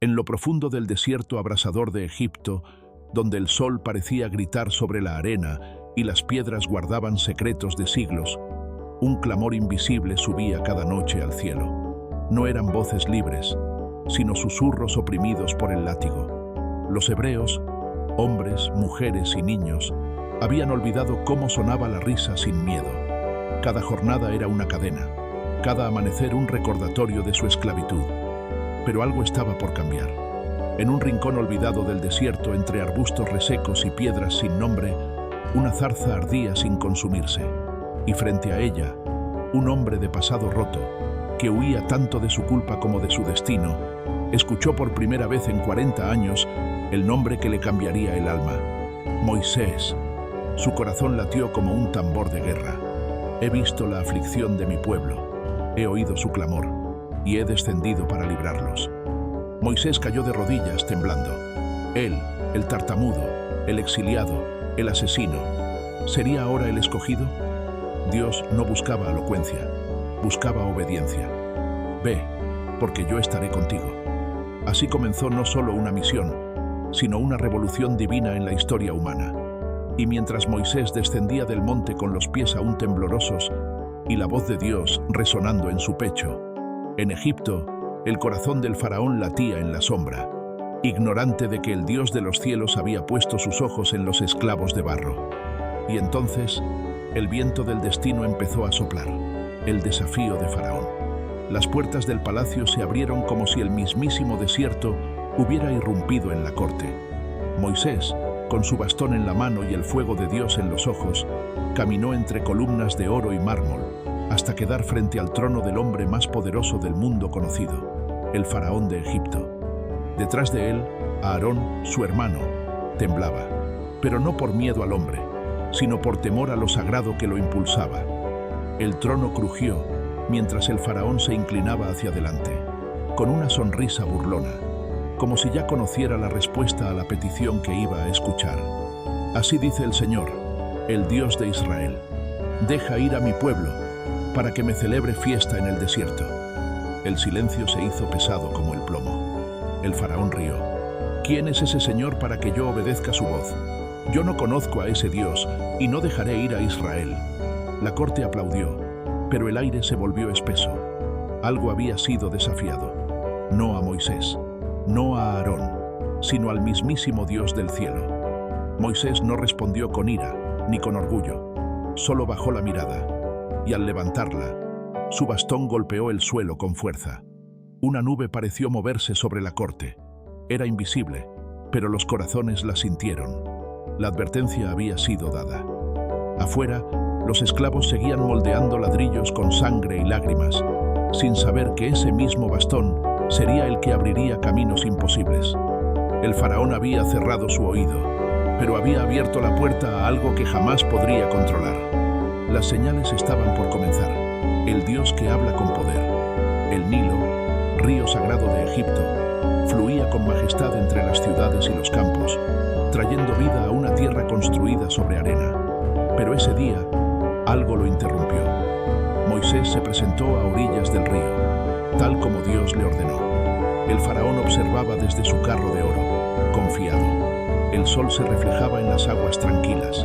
En lo profundo del desierto abrasador de Egipto, donde el sol parecía gritar sobre la arena y las piedras guardaban secretos de siglos, un clamor invisible subía cada noche al cielo. No eran voces libres, sino susurros oprimidos por el látigo. Los hebreos, hombres, mujeres y niños, habían olvidado cómo sonaba la risa sin miedo. Cada jornada era una cadena, cada amanecer un recordatorio de su esclavitud. Pero algo estaba por cambiar. En un rincón olvidado del desierto, entre arbustos resecos y piedras sin nombre, una zarza ardía sin consumirse, y frente a ella, un hombre de pasado roto, que huía tanto de su culpa como de su destino, escuchó por primera vez en 40 años el nombre que le cambiaría el alma: Moisés. Su corazón latió como un tambor de guerra. He visto la aflicción de mi pueblo, he oído su clamor, y he descendido para librarlos. Moisés cayó de rodillas, temblando. Él, el tartamudo, el exiliado, el asesino, ¿sería ahora el escogido? Dios no buscaba elocuencia, buscaba obediencia. Ve, porque yo estaré contigo. Así comenzó no solo una misión, sino una revolución divina en la historia humana. Y mientras Moisés descendía del monte con los pies aún temblorosos y la voz de Dios resonando en su pecho, en Egipto, el corazón del faraón latía en la sombra, ignorante de que el Dios de los cielos había puesto sus ojos en los esclavos de barro. Y entonces, el viento del destino empezó a soplar, el desafío de Faraón. Las puertas del palacio se abrieron como si el mismísimo desierto hubiera irrumpido en la corte. Moisés, con su bastón en la mano y el fuego de Dios en los ojos, caminó entre columnas de oro y mármol, hasta quedar frente al trono del hombre más poderoso del mundo conocido, el faraón de Egipto. Detrás de él, Aarón, su hermano, temblaba, pero no por miedo al hombre, sino por temor a lo sagrado que lo impulsaba. El trono crujió, mientras el faraón se inclinaba hacia adelante, con una sonrisa burlona, como si ya conociera la respuesta a la petición que iba a escuchar. Así dice el Señor, el Dios de Israel: deja ir a mi pueblo, para que me celebre fiesta en el desierto. El silencio se hizo pesado como el plomo. El faraón rió. ¿Quién es ese Señor para que yo obedezca su voz? Yo no conozco a ese Dios y no dejaré ir a Israel. La corte aplaudió, pero el aire se volvió espeso. Algo había sido desafiado. No a Moisés, no a Aarón, sino al mismísimo Dios del cielo. Moisés no respondió con ira ni con orgullo, solo bajó la mirada, y al levantarla, su bastón golpeó el suelo con fuerza. Una nube pareció moverse sobre la corte. Era invisible, pero los corazones la sintieron. La advertencia había sido dada. Afuera, los esclavos seguían moldeando ladrillos con sangre y lágrimas, sin saber que ese mismo bastón sería el que abriría caminos imposibles. El faraón había cerrado su oído, pero había abierto la puerta a algo que jamás podría controlar. Las señales estaban por comenzar. El Dios que habla con poder. El Nilo, río sagrado de Egipto, fluía con majestad entre las ciudades y los campos, trayendo vida a una tierra construida sobre arena. Pero ese día, algo lo interrumpió. Moisés se presentó a orillas del río, tal como Dios le ordenó. El faraón observaba desde su carro de oro, confiado. El sol se reflejaba en las aguas tranquilas,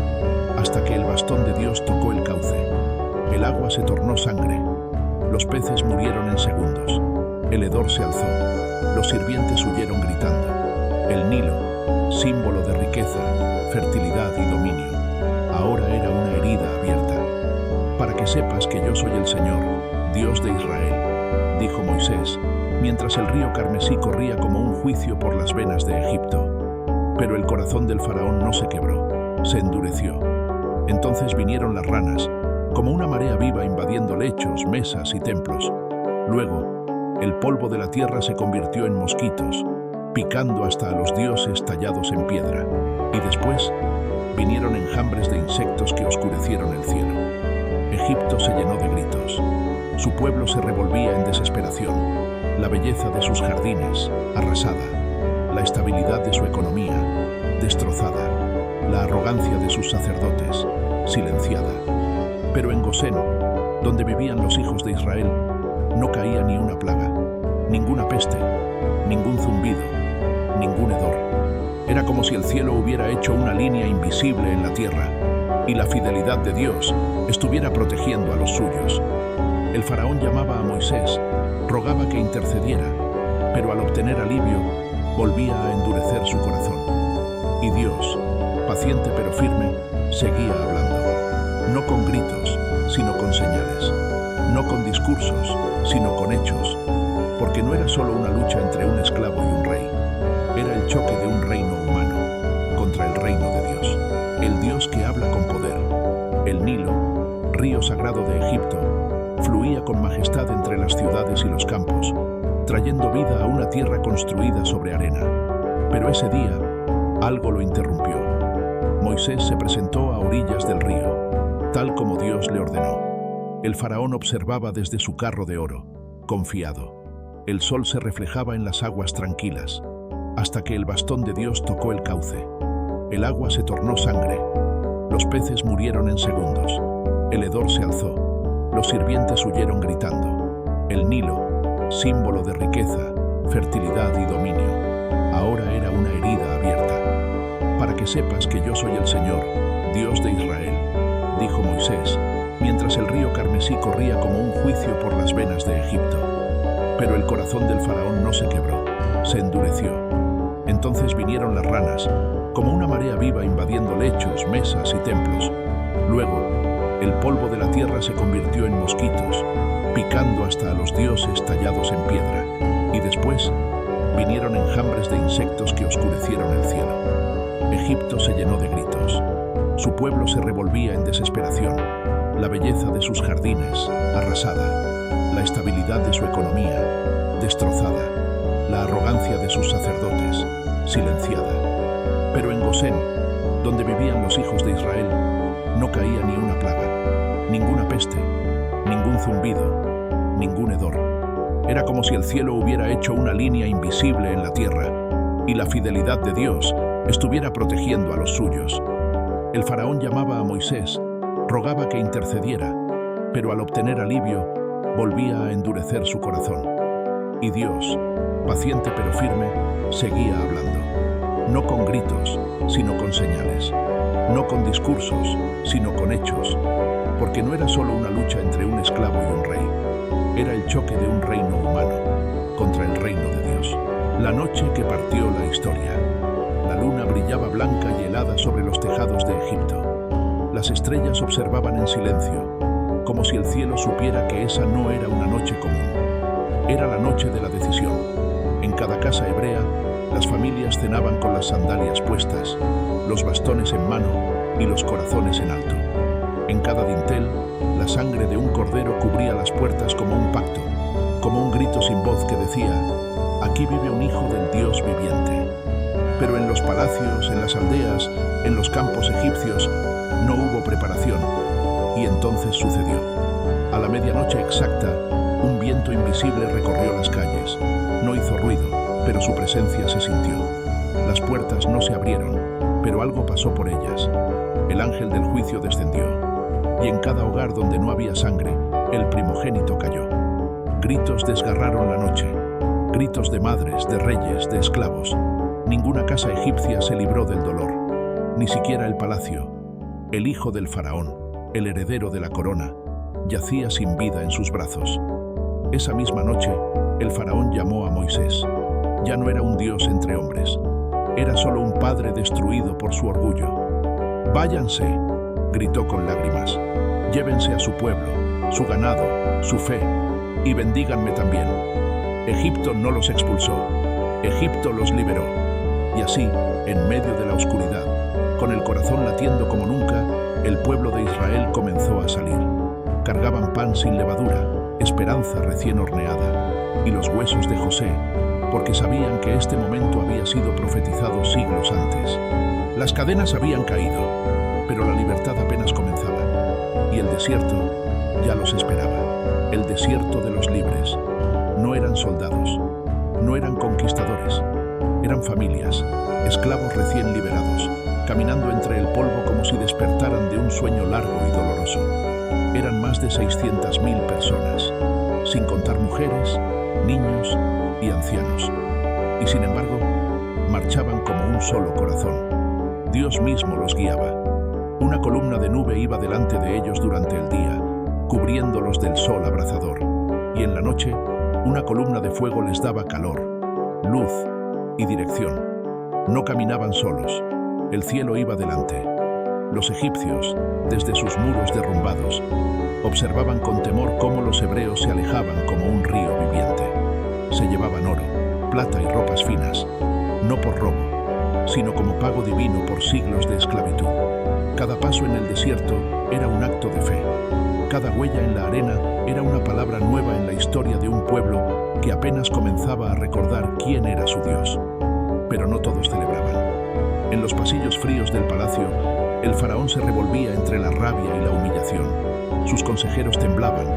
hasta que el bastón de Dios tocó el cauce. El agua se tornó sangre. Los peces murieron en segundos. El hedor se alzó. Los sirvientes huyeron gritando. El Nilo, símbolo de riqueza, fertilidad y dominio, ahora era una herida abierta. Para que sepas que yo soy el Señor, Dios de Israel, dijo Moisés, mientras el río carmesí corría como un juicio por las venas de Egipto. Pero el corazón del faraón no se quebró, se endureció. Entonces vinieron las ranas, como una marea viva invadiendo lechos, mesas y templos. Luego, el polvo de la tierra se convirtió en mosquitos, picando hasta a los dioses tallados en piedra. Y después, vinieron enjambres de insectos que oscurecieron el cielo. Egipto se llenó de gritos. Su pueblo se revolvía en desesperación. La belleza de sus jardines, arrasada. La estabilidad de su economía, destrozada. La arrogancia de sus sacerdotes, silenciada. Pero en Gosén, donde vivían los hijos de Israel, no caía ni una plaga, ninguna peste, ningún zumbido, ningún hedor. Era como si el cielo hubiera hecho una línea invisible en la tierra y la fidelidad de Dios estuviera protegiendo a los suyos. El faraón llamaba a Moisés, rogaba que intercediera, pero al obtener alivio volvía a endurecer su corazón. Y Dios, paciente pero firme, seguía hablando, no con gritos, sino con señales, no con discursos, sino con hechos, porque no era solo una lucha entre un esclavo y un rey, era el choque de un reino humano contra el reino de Dios, el Dios que habla con poder. El Nilo, río sagrado de Egipto, fluía con majestad entre las ciudades y los campos, trayendo vida a una tierra construida sobre arena. Pero ese día, algo lo interrumpió. Moisés se presentó a orillas del río, tal como Dios le ordenó. El faraón observaba desde su carro de oro, confiado. El sol se reflejaba en las aguas tranquilas, hasta que el bastón de Dios tocó el cauce. El agua se tornó sangre. Los peces murieron en segundos. El hedor se alzó. Los sirvientes huyeron gritando. El Nilo, símbolo de riqueza, fertilidad y dominio, ahora era una herida abierta. Para que sepas que yo soy el Señor, Dios de Israel, dijo Moisés, mientras el río Carmesí corría como un juicio por las venas de Egipto. Pero el corazón del faraón no se quebró, se endureció. Entonces vinieron las ranas, como una marea viva invadiendo lechos, mesas y templos. Luego, el polvo de la tierra se convirtió en mosquitos, picando hasta a los dioses tallados en piedra. Y después, vinieron enjambres de insectos que oscurecieron el cielo. Egipto se llenó de gritos. Su pueblo se revolvía en desesperación. La belleza de sus jardines, arrasada. La estabilidad de su economía, destrozada. La arrogancia de sus sacerdotes, silenciada. Pero en Gosén, donde vivían los hijos de Israel, no caía ni una plaga, ninguna peste, ningún zumbido, ningún hedor. Era como si el cielo hubiera hecho una línea invisible en la tierra y la fidelidad de Dios estuviera protegiendo a los suyos. El faraón llamaba a Moisés, rogaba que intercediera, pero al obtener alivio, volvía a endurecer su corazón. Y Dios, paciente pero firme, seguía hablando, no con gritos, sino con señales, no con discursos, sino con hechos, porque no era solo una lucha entre un esclavo y un rey, era el choque de un reino humano contra el reino de Dios. La noche que partió la historia. La luna brillaba blanca y helada sobre los tejados de Egipto. Las estrellas observaban en silencio, como si el cielo supiera que esa no era una noche común. Era la noche de la decisión. En cada casa hebrea, las familias cenaban con las sandalias puestas, los bastones en mano y los corazones en alto. En cada dintel, la sangre de un cordero cubría las puertas como un pacto, como un grito sin voz que decía: aquí vive un hijo del Dios viviente. Pero en los palacios, en las aldeas, en los campos egipcios, no hubo preparación. Y entonces sucedió. A la medianoche exacta, un viento invisible recorrió las calles. No hizo ruido, pero su presencia se sintió. Las puertas no se abrieron, pero algo pasó por ellas. El ángel del juicio descendió, y en cada hogar donde no había sangre, el primogénito cayó. Gritos desgarraron la noche, gritos de madres, de reyes, de esclavos. Ninguna casa egipcia se libró del dolor, ni siquiera el palacio. El hijo del faraón, el heredero de la corona, yacía sin vida en sus brazos. Esa misma noche, el faraón llamó a Moisés. Ya no era un dios entre hombres, era solo un padre destruido por su orgullo. «Váyanse», gritó con lágrimas, «llévense a su pueblo, su ganado, su fe, y bendíganme también». Egipto no los expulsó, Egipto los liberó. Y así, en medio de la oscuridad, con el corazón latiendo como nunca, el pueblo de Israel comenzó a salir. Cargaban pan sin levadura, esperanza recién horneada, y los huesos de José, porque sabían que este momento había sido profetizado siglos antes. Las cadenas habían caído, pero la libertad apenas comenzaba, y el desierto ya los esperaba. El desierto de los libres. No eran soldados, no eran conquistadores, eran familias, esclavos recién liberados, caminando entre el polvo como si despertaran de un sueño largo y doloroso. Eran más de 600.000 personas, sin contar mujeres, niños y ancianos. y sin embargo, marchaban como un solo corazón. Dios mismo los guiaba. Una columna de nube iba delante de ellos durante el día, cubriéndolos del sol abrasador, y en la noche, una columna de fuego les daba calor, luz y dirección. No caminaban solos, el cielo iba delante. Los egipcios, desde sus muros derrumbados, observaban con temor cómo los hebreos se alejaban como un río viviente. Se llevaban oro, plata y ropas finas, no por robo, sino como pago divino por siglos de esclavitud. Cada paso en el desierto era un acto de fe. Cada huella en la arena era una palabra nueva en la historia de un pueblo que apenas comenzaba a recordar quién era su Dios. Pero no todos celebraban. En los pasillos fríos del palacio, el faraón se revolvía entre la rabia y la humillación. Sus consejeros temblaban,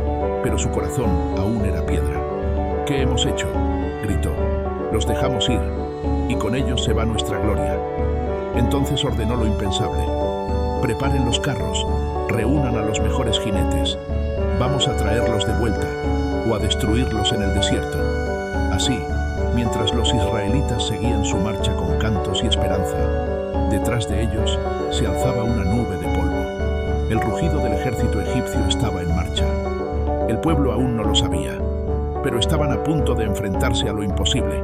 pero su corazón aún era piedra. ¿Qué hemos hecho?, gritó. Los dejamos ir, y con ellos se va nuestra gloria. Entonces ordenó lo impensable. Preparen los carros, reúnan a los mejores jinetes. Vamos a traerlos de vuelta, o a destruirlos en el desierto. Así, mientras los israelitas seguían su marcha con cantos y esperanza, detrás de ellos se alzaba una nube de polvo. El rugido del ejército egipcio estaba en marcha. El pueblo aún no lo sabía, pero estaban a punto de enfrentarse a lo imposible.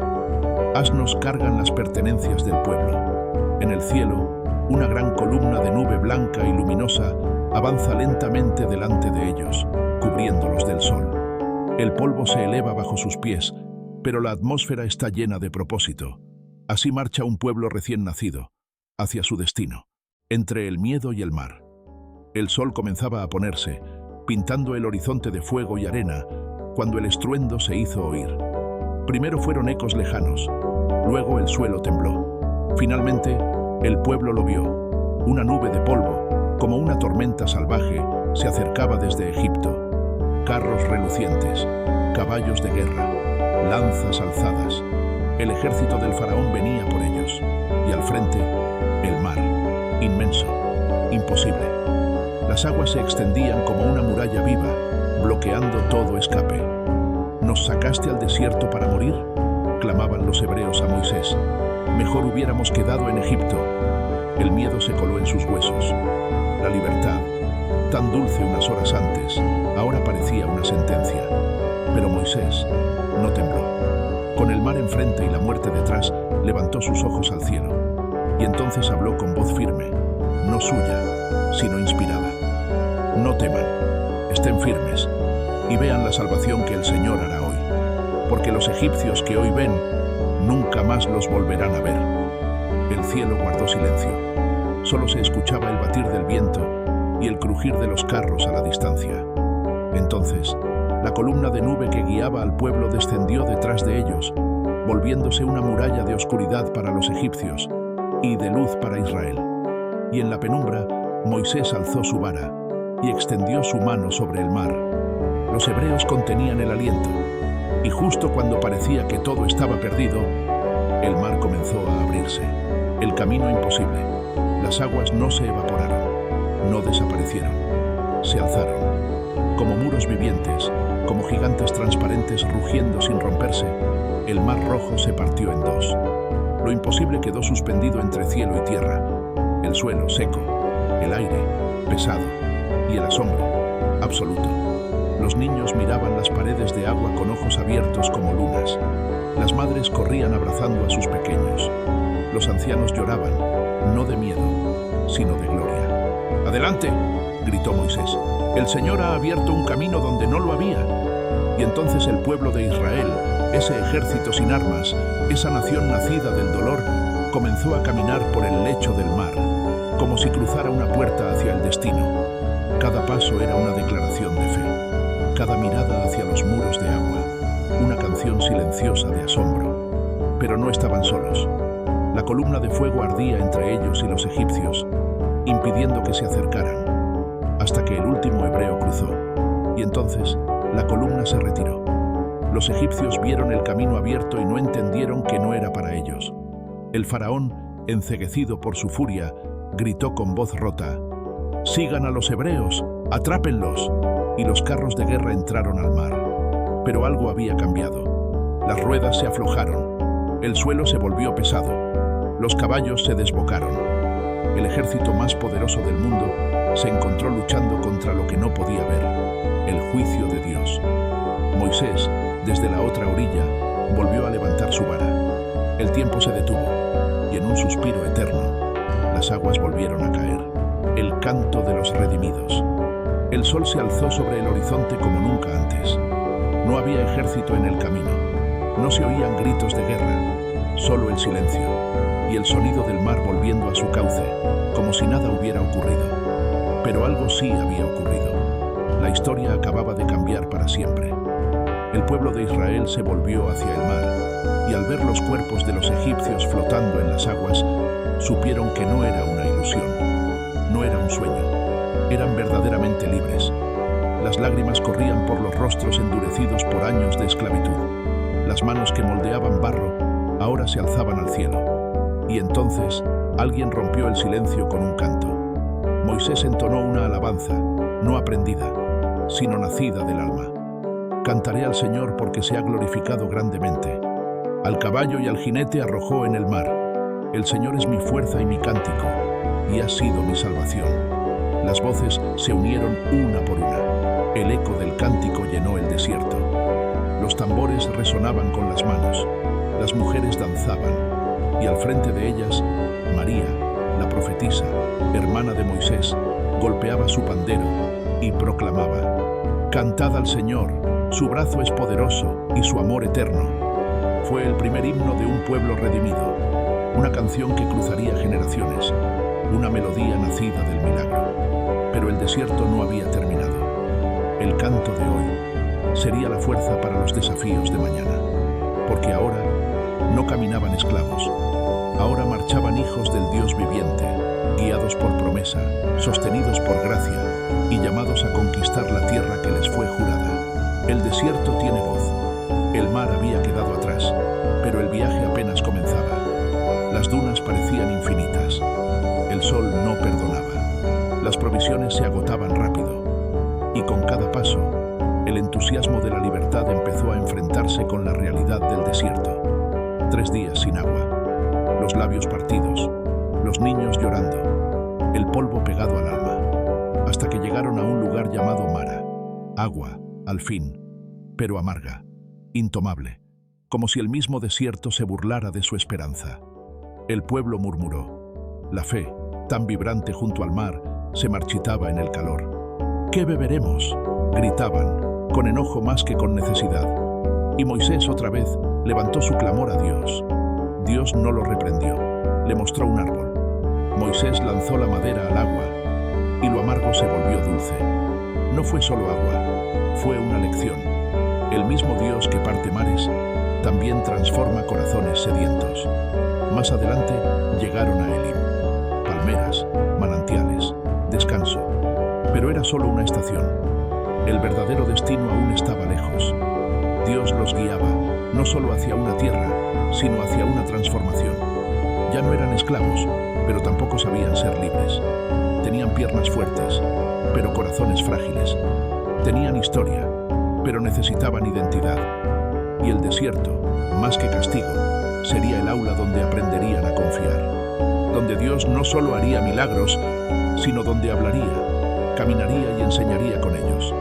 Asnos cargan las pertenencias del pueblo. En el cielo, una gran columna de nube blanca y luminosa avanza lentamente delante de ellos, cubriéndolos del sol. El polvo se eleva bajo sus pies, pero la atmósfera está llena de propósito. Así marcha un pueblo recién nacido, hacia su destino, entre el miedo y el mar. El sol comenzaba a ponerse, pintando el horizonte de fuego y arena, cuando el estruendo se hizo oír. Primero fueron ecos lejanos, luego el suelo tembló. Finalmente, el pueblo lo vio. Una nube de polvo, como una tormenta salvaje, se acercaba desde Egipto. Carros relucientes, caballos de guerra, lanzas alzadas. El ejército del faraón venía por ellos, y al frente, el mar, inmenso, imposible. Las aguas se extendían como una muralla viva, bloqueando todo escape. ¿Nos sacaste al desierto para morir?, clamaban los hebreos a Moisés. Mejor hubiéramos quedado en Egipto. El miedo se coló en sus huesos. La libertad, tan dulce unas horas antes, ahora parecía una sentencia. Pero Moisés no tembló. Con el mar enfrente y la muerte detrás, levantó sus ojos al cielo. Y entonces habló con voz firme, no suya, sino inspirada. No teman, estén firmes, y vean la salvación que el Señor hará hoy. Porque los egipcios que hoy ven, nunca más los volverán a ver. El cielo guardó silencio. Solo se escuchaba el batir del viento y el crujir de los carros a la distancia. Entonces, la columna de nube que guiaba al pueblo descendió detrás de ellos, volviéndose una muralla de oscuridad para los egipcios y de luz para Israel. Y en la penumbra, Moisés alzó su vara y extendió su mano sobre el mar. Los hebreos contenían el aliento, y justo cuando parecía que todo estaba perdido, el mar comenzó a abrirse. El camino imposible. Las aguas no se evaporaron, no desaparecieron, se alzaron. Como muros vivientes, como gigantes transparentes rugiendo sin romperse, el mar rojo se partió en dos. Lo imposible quedó suspendido entre cielo y tierra, el suelo seco, el aire pesado y el asombro absoluto. Los niños miraban las paredes de agua con ojos abiertos como lunas. Las madres corrían abrazando a sus pequeños. Los ancianos lloraban, no de miedo, sino de gloria. ¡Adelante!, gritó Moisés. El Señor ha abierto un camino donde no lo había. Y entonces el pueblo de Israel, ese ejército sin armas, esa nación nacida del dolor, comenzó a caminar por el lecho del mar, como si cruzara una puerta hacia el destino. Cada paso era una declaración de fe. Cada mirada hacia los muros de agua, una canción silenciosa de asombro. Pero no estaban solos. La columna de fuego ardía entre ellos y los egipcios, impidiendo que se acercaran, hasta que el último hebreo cruzó. Y entonces, la columna se retiró. Los egipcios vieron el camino abierto y no entendieron que no era para ellos. El faraón, enceguecido por su furia, gritó con voz rota: «¡Sigan a los hebreos! ¡Atrápenlos!». Y los carros de guerra entraron al mar. Pero algo había cambiado. Las ruedas se aflojaron. El suelo se volvió pesado. Los caballos se desbocaron. El ejército más poderoso del mundo se encontró luchando contra lo que no podía ver, el juicio de Dios. Moisés, desde la otra orilla, volvió a levantar su vara. El tiempo se detuvo, y en un suspiro eterno, las aguas volvieron a caer. El canto de los redimidos. El sol se alzó sobre el horizonte como nunca antes. No había ejército en el camino. No se oían gritos de guerra, solo el silencio y el sonido del mar volviendo a su cauce, como si nada hubiera ocurrido. Pero algo sí había ocurrido. La historia acababa de cambiar para siempre. El pueblo de Israel se volvió hacia el mar, y al ver los cuerpos de los egipcios flotando en las aguas, supieron que no era una ilusión, no era un sueño. Eran verdaderamente libres. Las lágrimas corrían por los rostros endurecidos por años de esclavitud. Las manos que moldeaban barro ahora se alzaban al cielo. Y entonces alguien rompió el silencio con un canto. Moisés entonó una alabanza, no aprendida, sino nacida del alma. Cantaré al Señor porque se ha glorificado grandemente. Al caballo y al jinete arrojó en el mar. El Señor es mi fuerza y mi cántico, y ha sido mi salvación. Las voces se unieron una por una. El eco del cántico llenó el desierto. Los tambores resonaban con las manos. Las mujeres danzaban, y al frente de ellas, María, la profetisa, hermana de Moisés, golpeaba su pandero y proclamaba: «Cantad al Señor, su brazo es poderoso y su amor eterno». Fue el primer himno de un pueblo redimido, una canción que cruzaría generaciones, una melodía nacida del milagro. Pero el desierto no había terminado. El canto de hoy sería la fuerza para los desafíos de mañana, porque ahora no caminaban esclavos, ahora marchaban hijos del Dios viviente, guiados por promesa, sostenidos por gracia y llamados a conquistar la tierra que les fue jurada. El desierto tiene voz. El mar había quedado atrás, pero el viaje apenas comenzaba. Las dunas parecían infinitas. El sol no perdonaba. Las provisiones se agotaban rápido. Y con cada paso, el entusiasmo de la libertad empezó a enfrentarse con la realidad del desierto. 3 días sin agua, los labios partidos, los niños llorando, el polvo pegado al alma, hasta que llegaron a un lugar llamado Mara. Agua, al fin, pero amarga, intomable, como si el mismo desierto se burlara de su esperanza. El pueblo murmuró. La fe, tan vibrante junto al mar, se marchitaba en el calor. «¿Qué beberemos?», gritaban, con enojo más que con necesidad. Y Moisés otra vez levantó su clamor a Dios. Dios no lo reprendió, le mostró un árbol. Moisés lanzó la madera al agua, y lo amargo se volvió dulce. No fue solo agua, fue una lección. El mismo Dios que parte mares, también transforma corazones sedientos. Más adelante llegaron a Elim. Palmeras, manantiales, descanso. Pero era solo una estación. El verdadero destino aún estaba lejos. Dios los guiaba, no solo hacia una tierra, sino hacia una transformación. Ya no eran esclavos, pero tampoco sabían ser libres. Tenían piernas fuertes, pero corazones frágiles. Tenían historia, pero necesitaban identidad. Y el desierto, más que castigo, sería el aula donde aprenderían a confiar. Donde Dios no solo haría milagros, sino donde hablaría, caminaría y enseñaría con ellos.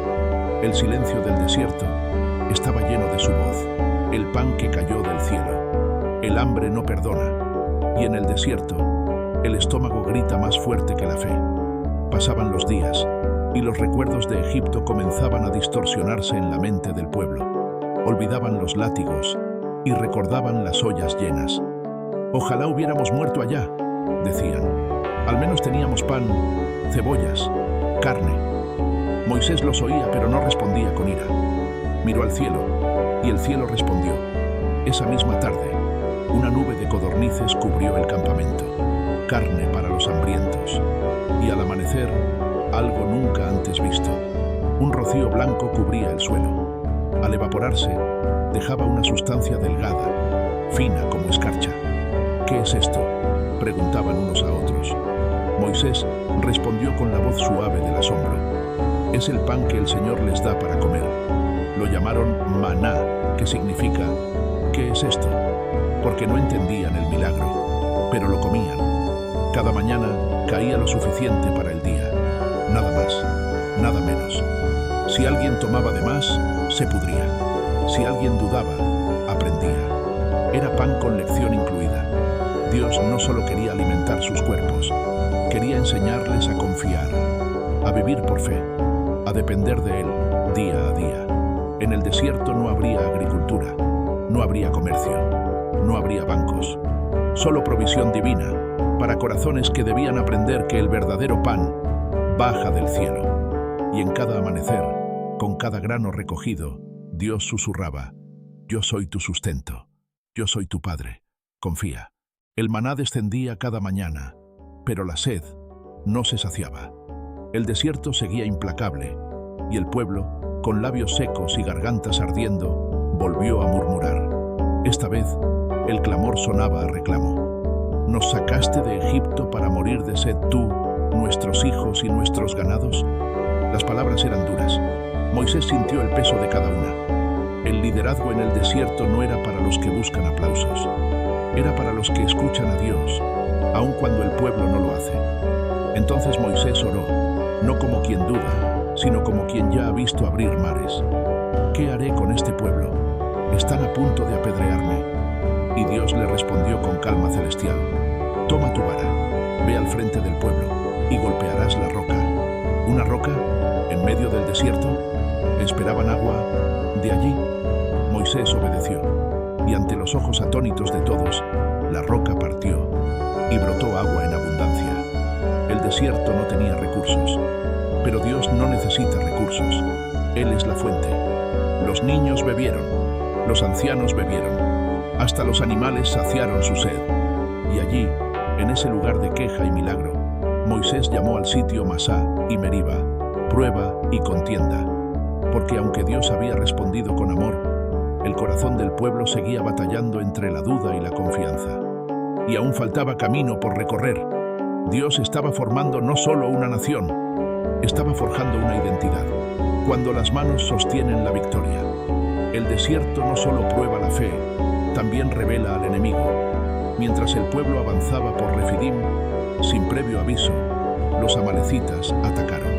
El silencio del desierto estaba lleno de su voz, el pan que cayó del cielo. El hambre no perdona, y en el desierto, el estómago grita más fuerte que la fe. Pasaban los días, y los recuerdos de Egipto comenzaban a distorsionarse en la mente del pueblo. Olvidaban los látigos y recordaban las ollas llenas. «Ojalá hubiéramos muerto allá», decían. «Al menos teníamos pan, cebollas, carne». Moisés los oía, pero no respondía con ira. Miró al cielo, y el cielo respondió. Esa misma tarde, una nube de codornices cubrió el campamento, carne para los hambrientos. Y al amanecer, algo nunca antes visto. Un rocío blanco cubría el suelo. Al evaporarse, dejaba una sustancia delgada, fina como escarcha. «¿Qué es esto?», preguntaban unos a otros. Moisés respondió con la voz suave del asombro. «Es el pan que el Señor les da para comer». Lo llamaron maná, que significa «¿qué es esto?». porque no entendían el milagro, pero lo comían. Cada mañana caía lo suficiente para el día, nada más, nada menos. Si alguien tomaba de más, se pudría. Si alguien dudaba, aprendía. Era pan con lección incluida. Dios no solo quería alimentar sus cuerpos, quería enseñarles a confiar, a vivir por fe, a depender de Él día a día. En el desierto no habría agricultura, no habría comercio, no habría bancos, solo provisión divina para corazones que debían aprender que el verdadero pan baja del cielo. Y en cada amanecer, con cada grano recogido, Dios susurraba: yo soy tu sustento, yo soy tu Padre, confía. El maná descendía cada mañana, pero la sed no se saciaba. El desierto seguía implacable, y el pueblo, con labios secos y gargantas ardiendo, volvió a murmurar. Esta vez, el clamor sonaba a reclamo. ¿Nos sacaste de Egipto para morir de sed tú, nuestros hijos y nuestros ganados? Las palabras eran duras. Moisés sintió el peso de cada una. El liderazgo en el desierto no era para los que buscan aplausos. Era para los que escuchan a Dios, aun cuando el pueblo no lo hace. Entonces Moisés oró, no como quien duda, sino como quien ya ha visto abrir mares. ¿Qué haré con este pueblo? Están a punto de apedrearme. Y Dios le respondió con calma celestial: toma tu vara, ve al frente del pueblo y golpearás la roca. ¿Una roca? ¿En medio del desierto? ¿Esperaban agua de allí? Moisés obedeció. Y ante los ojos atónitos de todos, la roca partió y brotó agua en abundancia. El desierto no tenía recursos, pero Dios no necesita recursos. Él es la fuente. Los niños bebieron, los ancianos bebieron, hasta los animales saciaron su sed. Y allí, en ese lugar de queja y milagro, Moisés llamó al sitio Masá y Meriba, prueba y contienda, porque aunque Dios había respondido con amor, el corazón del pueblo seguía batallando entre la duda y la confianza. Y aún faltaba camino por recorrer. Dios estaba formando no solo una nación, estaba forjando una identidad. Cuando las manos sostienen la victoria, el desierto no solo prueba la fe, también revela al enemigo. Mientras el pueblo avanzaba por Refidim, sin previo aviso, los amalecitas atacaron.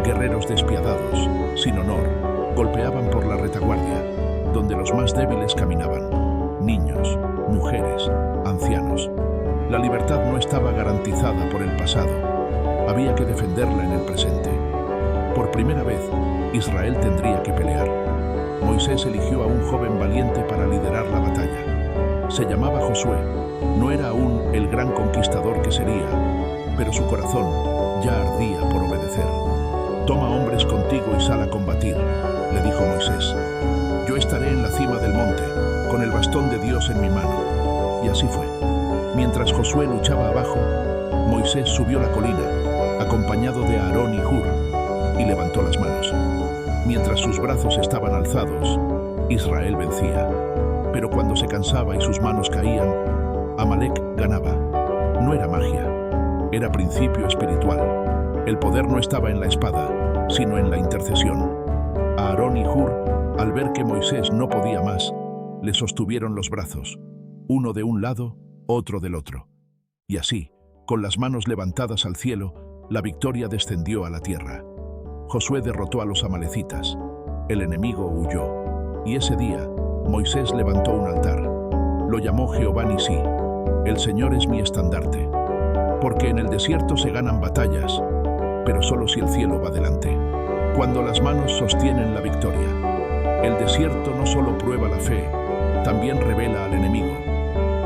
Guerreros despiadados, sin honor, golpeaban por la retaguardia, donde los más débiles caminaban, niños, mujeres, ancianos. La libertad no estaba garantizada por el pasado, había que defenderla en el presente. Por primera vez, Israel tendría que pelear. Moisés eligió a un joven valiente para liderar la batalla. Se llamaba Josué, no era aún el gran conquistador que sería, pero su corazón ya ardía por obedecer. Toma hombres contigo y sal a combatir, le dijo Moisés. Yo estaré en la cima del monte, con el bastón de Dios en mi mano. Y así fue. Mientras Josué luchaba abajo, Moisés subió la colina, acompañado de Aarón y Hur, y levantó las manos. Mientras sus brazos estaban alzados, Israel vencía. Pero cuando se cansaba y sus manos caían, Amalek ganaba. No era magia, era principio espiritual. El poder no estaba en la espada, sino en la intercesión. Aarón y Hur, al ver que Moisés no podía más, le sostuvieron los brazos, uno de un lado, otro del otro. Y así, con las manos levantadas al cielo, la victoria descendió a la tierra. Josué derrotó a los amalecitas. El enemigo huyó. Y ese día, Moisés levantó un altar. Lo llamó Jehová Nisí. El Señor es mi estandarte. Porque en el desierto se ganan batallas, pero solo si el cielo va delante. Cuando las manos sostienen la victoria, el desierto no solo prueba la fe, también revela al enemigo.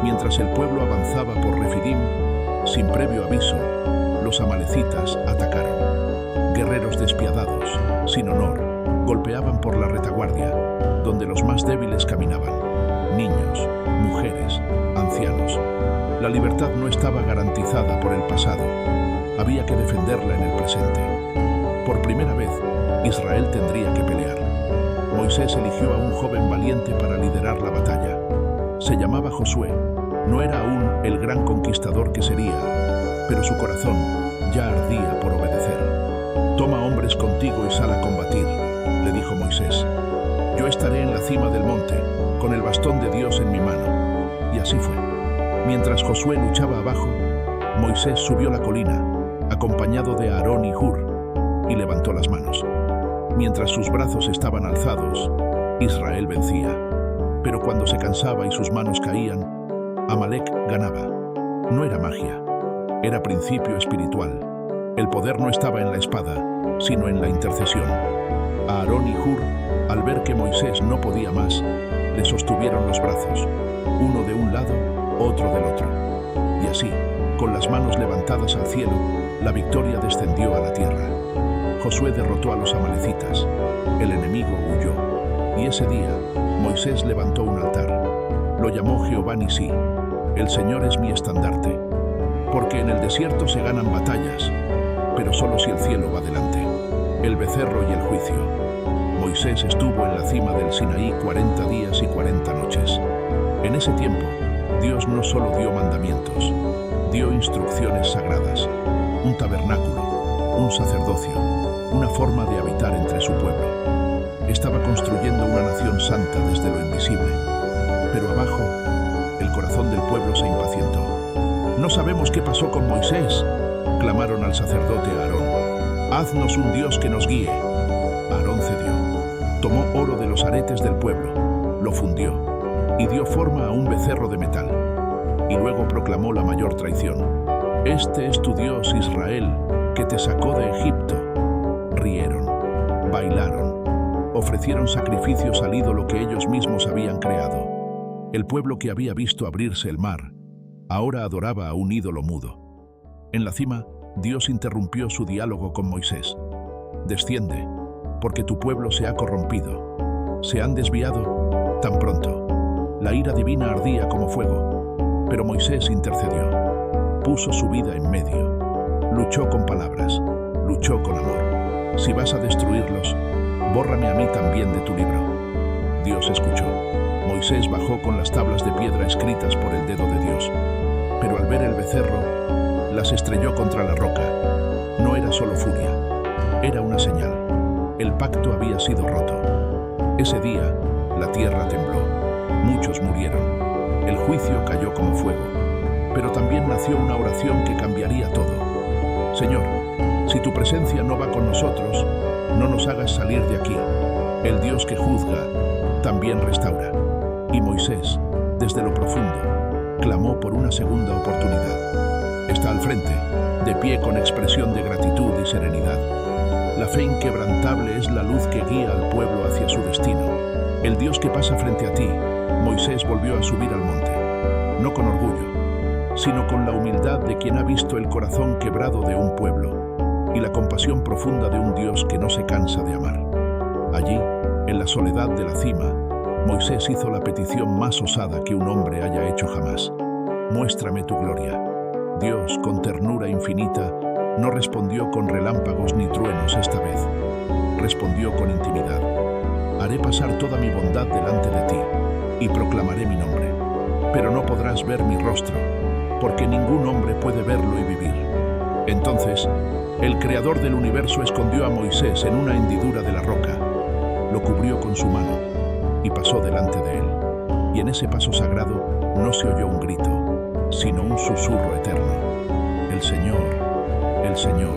Mientras el pueblo avanzaba por Refidim, sin previo aviso, los amalecitas atacaron. Guerreros despiadados, sin honor, golpeaban por la retaguardia, donde los más débiles caminaban. Niños, mujeres, ancianos. La libertad no estaba garantizada por el pasado, había que defenderla en el presente. Por primera vez, Israel tendría que pelear. Moisés eligió a un joven valiente para liderar la batalla. Se llamaba Josué, no era aún el gran conquistador que sería, pero su corazón ya ardía por obedecer. Toma hombres contigo y sal a combatir, le dijo Moisés. Yo estaré en la cima del monte, con el bastón de Dios en mi mano. Y así fue. Mientras Josué luchaba abajo, Moisés subió la colina, acompañado de Aarón y Hur, y levantó las manos. Mientras sus brazos estaban alzados, Israel vencía. Pero cuando se cansaba y sus manos caían, Amalek ganaba. No era magia, era principio espiritual. El poder no estaba en la espada, sino en la intercesión. Aarón y Hur, al ver que Moisés no podía más, le sostuvieron los brazos, uno de un lado, otro del otro. Y así, con las manos levantadas al cielo, la victoria descendió a la tierra. Josué derrotó a los amalecitas, el enemigo huyó, y ese día Moisés levantó un altar. Lo llamó Jehová Nisí, el Señor es mi estandarte, porque en el desierto se ganan batallas, pero solo si el cielo va delante. El becerro y el juicio. Moisés estuvo en la cima del Sinaí 40 días y 40 noches. En ese tiempo, Dios no solo dio mandamientos, dio instrucciones sagradas, un tabernáculo, un sacerdocio, una forma de habitar entre su pueblo. Estaba construyendo una nación santa desde lo invisible, pero abajo, el corazón del pueblo se impacientó. «No sabemos qué pasó con Moisés», clamaron al sacerdote Aarón. «Haznos un Dios que nos guíe». Aarón cedió. Tomó oro de los aretes del pueblo, lo fundió y dio forma a un becerro de metal. Y luego proclamó la mayor traición. «Este es tu Dios, Israel, que te sacó de Egipto». Rieron, bailaron, ofrecieron sacrificios al ídolo que ellos mismos habían creado. El pueblo que había visto abrirse el mar, ahora adoraba a un ídolo mudo. En la cima, Dios interrumpió su diálogo con Moisés. «Desciende, porque tu pueblo se ha corrompido. Se han desviado tan pronto». La ira divina ardía como fuego, pero Moisés intercedió. Puso su vida en medio. Luchó con palabras, luchó con amor. «Si vas a destruirlos, bórrame a mí también de tu libro». Dios escuchó. Moisés bajó con las tablas de piedra escritas por el dedo de Dios, pero al ver el becerro, las estrelló contra la roca. No era solo furia, era una señal. El pacto había sido roto. Ese día, la tierra tembló. Muchos murieron. El juicio cayó como fuego. Pero también nació una oración que cambiaría todo. «Señor, si tu presencia no va con nosotros, no nos hagas salir de aquí. El Dios que juzga, también restaura». Y Moisés, desde lo profundo, clamó por una segunda oportunidad. Está al frente, de pie con expresión de gratitud y serenidad. La fe inquebrantable es la luz que guía al pueblo hacia su destino. El Dios que pasa frente a ti. Moisés volvió a subir al monte, no con orgullo, sino con la humildad de quien ha visto el corazón quebrado de un pueblo y la compasión profunda de un Dios que no se cansa de amar. Allí, en la soledad de la cima, Moisés hizo la petición más osada que un hombre haya hecho jamás. «Muéstrame tu gloria». Dios, con ternura infinita, no respondió con relámpagos ni truenos esta vez. Respondió con intimidad. «Haré pasar toda mi bondad delante de ti y proclamaré mi nombre. Pero no podrás ver mi rostro, porque ningún hombre puede verlo y vivir». Entonces, el Creador del universo escondió a Moisés en una hendidura de la roca, lo cubrió con su mano y pasó delante de él. Y en ese paso sagrado no se oyó un grito, sino un susurro eterno. El Señor,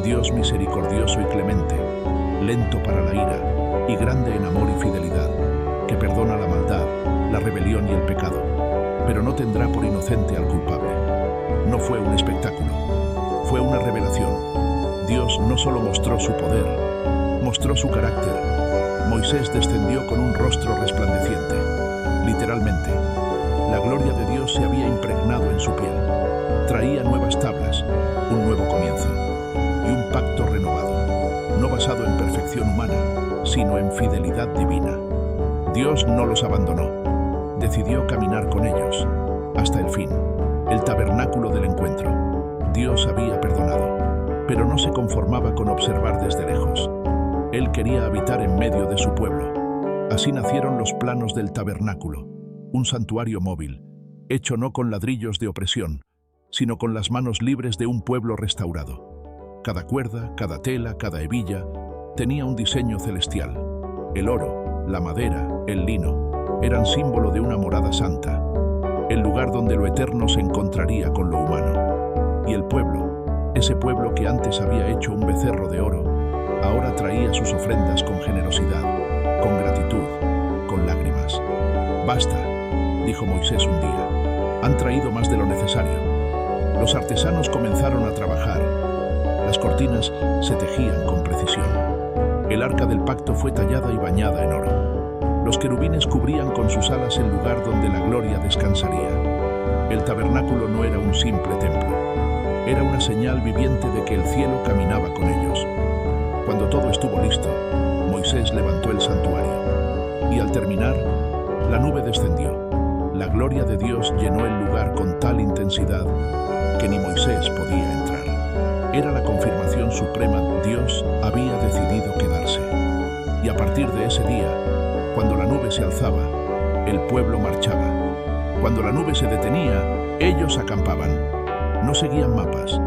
Dios misericordioso y clemente, lento para la ira y grande en amor y fidelidad, que perdona la maldad, la rebelión y el pecado, pero no tendrá por inocente al culpable. No fue un espectáculo, fue una revelación. Dios no solo mostró su poder, mostró su carácter. Moisés descendió con un rostro resplandeciente. Literalmente, la gloria de Dios se había impregnado en su piel. Traía nuevas tablas, un nuevo comienzo y un pacto renovado, no basado en perfección humana, sino en fidelidad divina. Dios no los abandonó, decidió caminar con ellos hasta el fin, el tabernáculo del encuentro. Dios había perdonado, pero no se conformaba con observar desde lejos. Él quería habitar en medio de su pueblo. Así nacieron los planos del tabernáculo, un santuario móvil, hecho no con ladrillos de opresión, sino con las manos libres de un pueblo restaurado. Cada cuerda, cada tela, cada hebilla tenía un diseño celestial. El oro, la madera, el lino, eran símbolo de una morada santa. el lugar donde lo eterno se encontraría con lo humano. Y el pueblo, ese pueblo que antes había hecho un becerro de oro, ahora traía sus ofrendas con generosidad, con gratitud, con lágrimas. «Basta», dijo Moisés un día, «han traído más de lo necesario». Los artesanos comenzaron a trabajar. Las cortinas se tejían con precisión. El arca del pacto fue tallada y bañada en oro. Los querubines cubrían con sus alas el lugar donde la gloria descansaría. El tabernáculo no era un simple templo. Era una señal viviente de que el cielo caminaba con ellos. Cuando todo estuvo listo, Moisés levantó el santuario. Y al terminar, la nube descendió. La gloria de Dios llenó el lugar con tal intensidad que ni Moisés podía entrar. Era la confirmación suprema: Dios había decidido quedarse. Y a partir de ese día, cuando la nube se alzaba, el pueblo marchaba. Cuando la nube se detenía, ellos acampaban. No seguían mapas,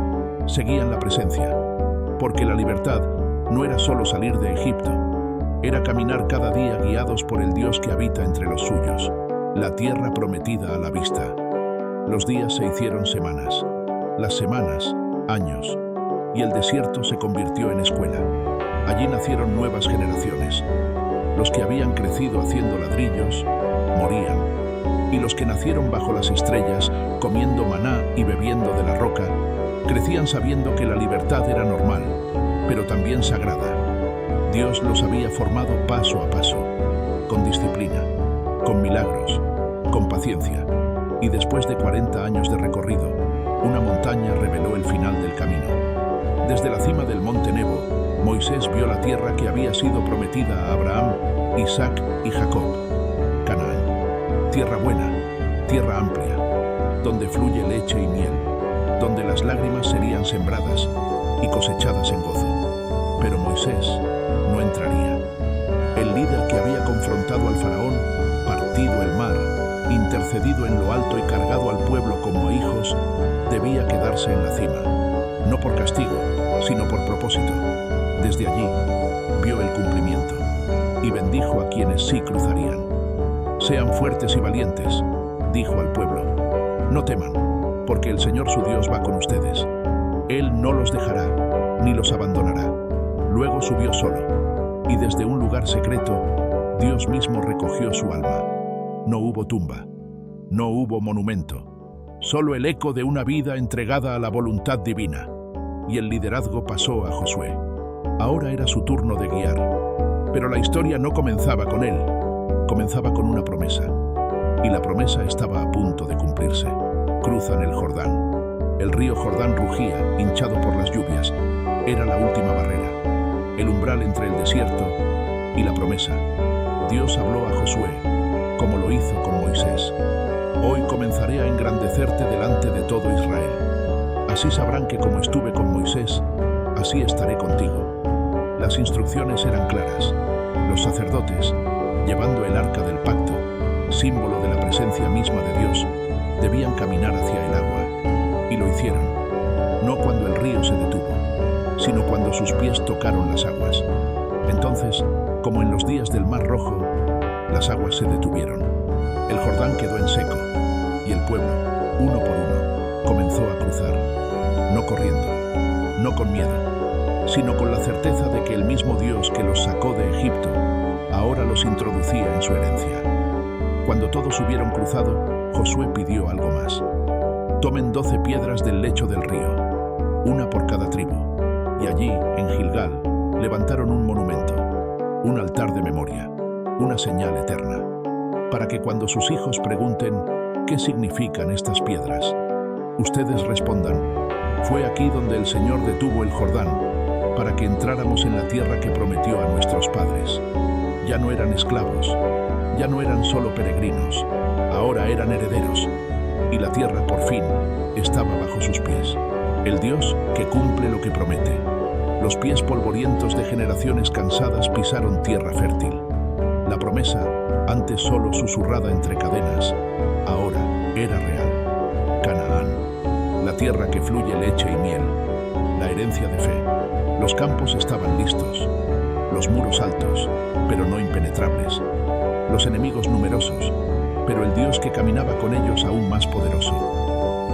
seguían la presencia. Porque la libertad no era solo salir de Egipto, era caminar cada día guiados por el Dios que habita entre los suyos, la tierra prometida a la vista. Los días se hicieron semanas, las semanas, años, y el desierto se convirtió en escuela. Allí nacieron nuevas generaciones. Los que habían crecido haciendo ladrillos, morían, y los que nacieron bajo las estrellas, comiendo maná y bebiendo de la roca, crecían sabiendo que la libertad era normal, pero también sagrada. Dios los había formado paso a paso, con disciplina, con milagros, con paciencia, y después de 40 años de recorrido, una montaña reveló el final del camino. Desde la cima del monte Nebo, Moisés vio la tierra que había sido prometida a Abraham, Isaac y Jacob, Canaán. Tierra buena, tierra amplia, donde fluye leche y miel, donde las lágrimas serían sembradas y cosechadas en gozo. Pero Moisés no entraría. El líder que había confrontado al faraón, partido el mar, intercedido en lo alto y cargado al pueblo como a hijos, debía quedarse en la cima, no por castigo, sino por propósito. Desde allí vio el cumplimiento y bendijo a quienes sí cruzarían. «Sean fuertes y valientes», dijo al pueblo. «No teman, porque el Señor su Dios va con ustedes. Él no los dejará, ni los abandonará». Luego subió solo, y desde un lugar secreto, Dios mismo recogió su alma. No hubo tumba, no hubo monumento, solo el eco de una vida entregada a la voluntad divina. Y el liderazgo pasó a Josué. Ahora era su turno de guiar. Pero la historia no comenzaba con él, comenzaba con una promesa. Y la promesa estaba a punto de cumplirse. Cruzan el Jordán. El río Jordán rugía, hinchado por las lluvias. Era la última barrera, el umbral entre el desierto y la promesa. Dios habló a Josué, como lo hizo con Moisés. «Hoy comenzaré a engrandecerte delante de todo Israel. Así sabrán que como estuve con Moisés, así estaré contigo». Las instrucciones eran claras. Los sacerdotes, llevando el arca del pacto, símbolo de la presencia misma de Dios, debían caminar hacia el agua. Y lo hicieron, no cuando el río se detuvo, sino cuando sus pies tocaron las aguas. Entonces, como en los días del Mar Rojo, las aguas se detuvieron. El Jordán quedó en seco, y el pueblo, uno por uno, comenzó a cruzar, no corriendo, no con miedo, sino con la certeza de que el mismo Dios que los sacó de Egipto, ahora los introducía en su herencia. Cuando todos hubieron cruzado, Josué pidió algo más. «Tomen 12 piedras del lecho del río, una por cada tribu». Y allí, en Gilgal, levantaron un monumento, un altar de memoria, una señal eterna, para que cuando sus hijos pregunten ¿qué significan estas piedras?, ustedes respondan: «Fue aquí donde el Señor detuvo el Jordán, para que entráramos en la tierra que prometió a nuestros padres». Ya no eran esclavos, ya no eran solo peregrinos, ahora eran herederos, y la tierra por fin estaba bajo sus pies. El Dios que cumple lo que promete. Los pies polvorientos de generaciones cansadas pisaron tierra fértil. La promesa, antes solo susurrada entre cadenas, ahora era real. Canaán, la tierra que fluye leche y miel, la herencia de fe. Los campos estaban listos, los muros altos, pero no impenetrables. Los enemigos numerosos, pero el Dios que caminaba con ellos aún más poderoso.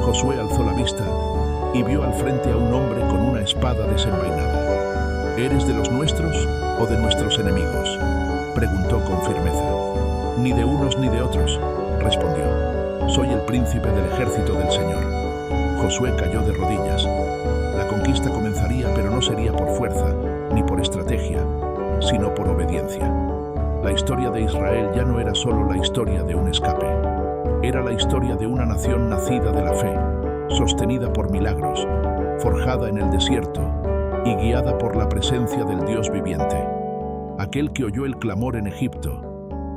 Josué alzó la vista y vio al frente a un hombre con una espada desenvainada. ¿Eres de los nuestros o de nuestros enemigos?, preguntó con firmeza. Ni de unos ni de otros, respondió. Soy el príncipe del ejército del Señor. Josué cayó de rodillas. La conquista comenzaría, pero no sería por fuerza ni por estrategia, sino por obediencia. La historia de Israel ya no era solo la historia de un escape. Era la historia de una nación nacida de la fe, sostenida por milagros, forjada en el desierto y guiada por la presencia del Dios viviente. Aquel que oyó el clamor en Egipto,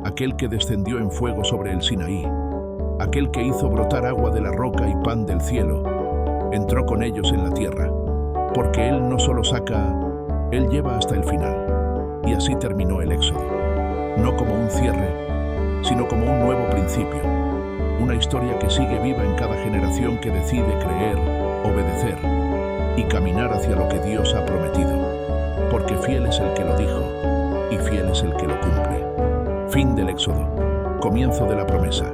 aquel que descendió en fuego sobre el Sinaí, aquel que hizo brotar agua de la roca y pan del cielo, entró con ellos en la tierra, porque Él no solo saca, Él lleva hasta el final. Y así terminó el Éxodo, no como un cierre, sino como un nuevo principio, una historia que sigue viva en cada generación que decide creer, obedecer y caminar hacia lo que Dios ha prometido, porque fiel es el que lo dijo y fiel es el que lo cumple. Fin del Éxodo, comienzo de la promesa.